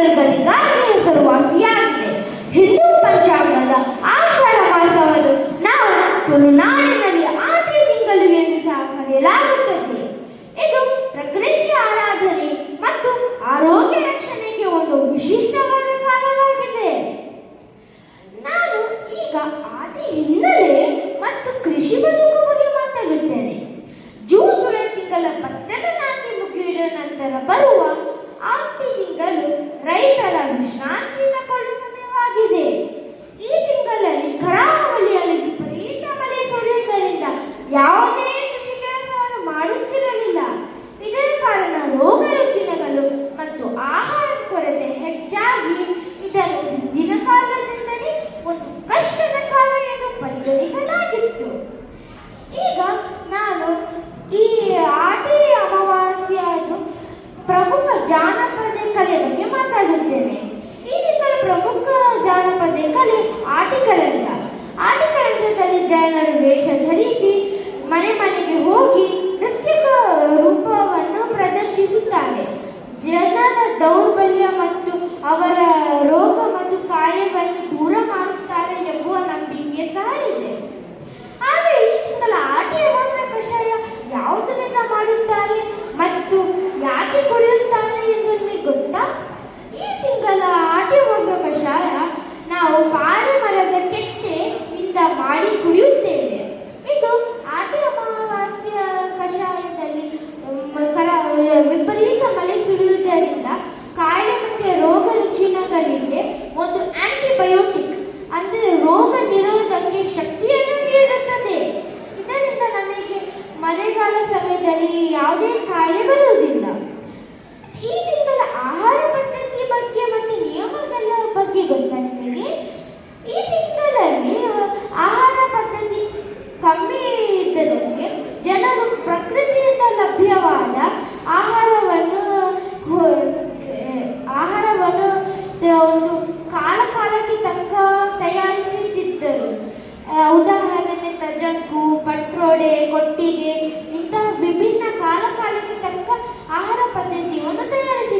ತಿಂಗಳುಗಳಿಗಾಗಿ ಹೆಸರುವಾಸಿಯಾಗಿದೆ. ಹಿಂದೂ ಪಂಚಾಂಗದ ಆಷಾಢ ಮಾಸವನ್ನು ನಾವು ತುಳುನಾಡಿನಲ್ಲಿ ಆಟಿ ತಿಂಗಳು ಎಂದು ಸಹ ಕರೆಯಲಾಗುತ್ತದೆ. ಇದು ಪ್ರಕೃತಿಯ ಆರಾಧನೆ ಮತ್ತು ಆರೋಗ್ಯ ರಕ್ಷಣೆಗೆ ಒಂದು ವಿಶಿಷ್ಟವಾದ ಕಾಲವಾಗಿದೆ. ನಾನು ಈಗ ಆಟಿ ಹಿನ್ನೆಲೆ ಮತ್ತು ಕೃಷಿ ಬದುಕು ಬಗ್ಗೆ ಮಾತಾಡುತ್ತೇನೆ. ಜೂನ್ ಜುಲೈ ತಿಂಗಳ ಭತ್ತದ ನಾಟಿ ಮುಗಿಯುವ ನಂತರ ಬರುವ ಆಟಿ ತಿಂಗಳು ರೈತರ ವಿಶ್ರಾಂತಿಯಿಂದ ಕೊಳ್ಳುವ ಸಮಯವಾಗಿದೆ. ಈ ತಿಂಗಳಲ್ಲಿ ಕರಾವಳಿಯಲ್ಲಿ ವಿಪರೀತ ಮಳೆ ಸುರಿಯುವುದರಿಂದ ಯಾವುದೇ ಕೃಷಿ ಕೆಲಸವನ್ನು ಮಾಡುತ್ತಿರಲಿಲ್ಲ. ಇದರ ಕಾರಣ ರೋಗ ರುಜಿನಗಳು ಮತ್ತು ಆಹಾರದ ಕೊರತೆ ಹೆಚ್ಚಾಗಿ ಇದನ್ನು ಹಿಂದಿನ ಕಾಲದಿಂದಲೇ ಒಂದು ಕಷ್ಟದ ಕಾಲ ಎಂದು ಪರಿಗಣಿಸಲಾಗಿತ್ತು. ಈಗ ನಾನು ಈ ಆಟಿ ಅಮಾವಾಸ್ಯೆಯದು ಪ್ರಮುಖ ಜಾನಪದ ಕಲೆ ಬಗ್ಗೆ ಮಾತಾಡುತ್ತೇನೆ. ಈ ತಿಂಗಳ ಪ್ರಮುಖ ಜಾನಪದ ಕಲೆ ಆಟಿಕಳಂಜ. ಆಟಿಕಳಂಜದಲ್ಲಿ ಜನರು ವೇಷ ಧರಿಸಿ ಮನೆ ಮನೆಗೆ ಹೋಗಿ ನೃತ್ಯಕ ರೂಪವನ್ನು ಪ್ರದರ್ಶಿಸುತ್ತಾರೆ. ಜನರ ದೌರ್ಬಲ್ಯ ಮತ್ತು ಅವರ ರೋಗ ಮತ್ತು ಕಾಯಿಲೆಗಳನ್ನು ದೂರ ಮಾಡುತ್ತಾರೆ ಎಂಬುವ ನಂಬಿಕೆ ಸಹ ಇದೆ. ಆದರೆ ಈ ತಿಂಗಳ ಆಟಿ ಅಮಾವಾಸ್ಯೆ ಕಷಾಯ ಯಾವುದರಿಂದ ಮಾಡುತ್ತಾರೆ ಮತ್ತು ಯಾಕೆ ಕುಡಿಯುತ್ತಾರೆ ಎಂದು ನಿಮಗೆ ಗೊತ್ತಾ? ಈ ತಿಂಗಳ ಆಟಿ ಅಮಾವಾಸ್ಯೆ ಕಷಾಯ ನಾವು ಪಾರೆ ಮರದ ಕೆಟ್ಟೆಯಿಂದ ಮಾಡಿ ಕುಡಿಯುತ್ತೇವೆ. ಇದು ಆಟಿ ಅಮಾವಾಸ್ಯ ಕಷಾಯದಲ್ಲಿ ವಿಪರೀತ ಮಳೆ ಸುರಿಯುವುದರಿಂದ ಕಾಯಿಲೆ ಮತ್ತು ರೋಗ ರುಜಿನಗಳಿಗೆ ಒಂದು ಆಂಟಿಬಯೋಟಿಕ್ ಅಂದರೆ ರೋಗ ನಿರೋಧಕ ಶಕ್ತಿಯನ್ನು ನೀಡುತ್ತದೆ. ಇದರಿಂದ ನಮಗೆ ಮಳೆಗಾಲ ಸಮಯದಲ್ಲಿ ಯಾವುದೇ ಕಾಯಿಲೆ ಬರುವುದಿಲ್ಲ. ಈ ತಿಂಗಳ ಆಹಾರ ಪದ್ಧತಿ ಬಗ್ಗೆ ಮತ್ತು ನಿಯಮಗಳ ಬಗ್ಗೆ ಗೊತ್ತಾ ನಿಮಗೆ? ಈ ತಿಂಗಳಲ್ಲಿ ಆಹಾರ ಪದ್ಧತಿ ಕಮ್ಮಿ ಇದ್ದದಕ್ಕೆ ಜನರು ಪ್ರಕೃತಿಯಿಂದ ಲಭ್ಯವಾದ ಆಹಾರವನ್ನು ಒಂದು ಕಾಲಕ್ಕೆ ತಕ್ಕ ತಯಾರಿಸುತ್ತಿದ್ದರು. ಉದಾಹರಣೆ ತಜಗ್ಗು, ಪಟ್ರೋಡೆ, ಕೊಟ್ಟಿಗೆ ಇಂತಹ ವಿಭಿನ್ನ ಕಾಲಕ್ಕೆ ತಕ್ಕ ಆಹಾರ ಪದ್ಧತಿಯನ್ನು ತಯಾರಿಸಿ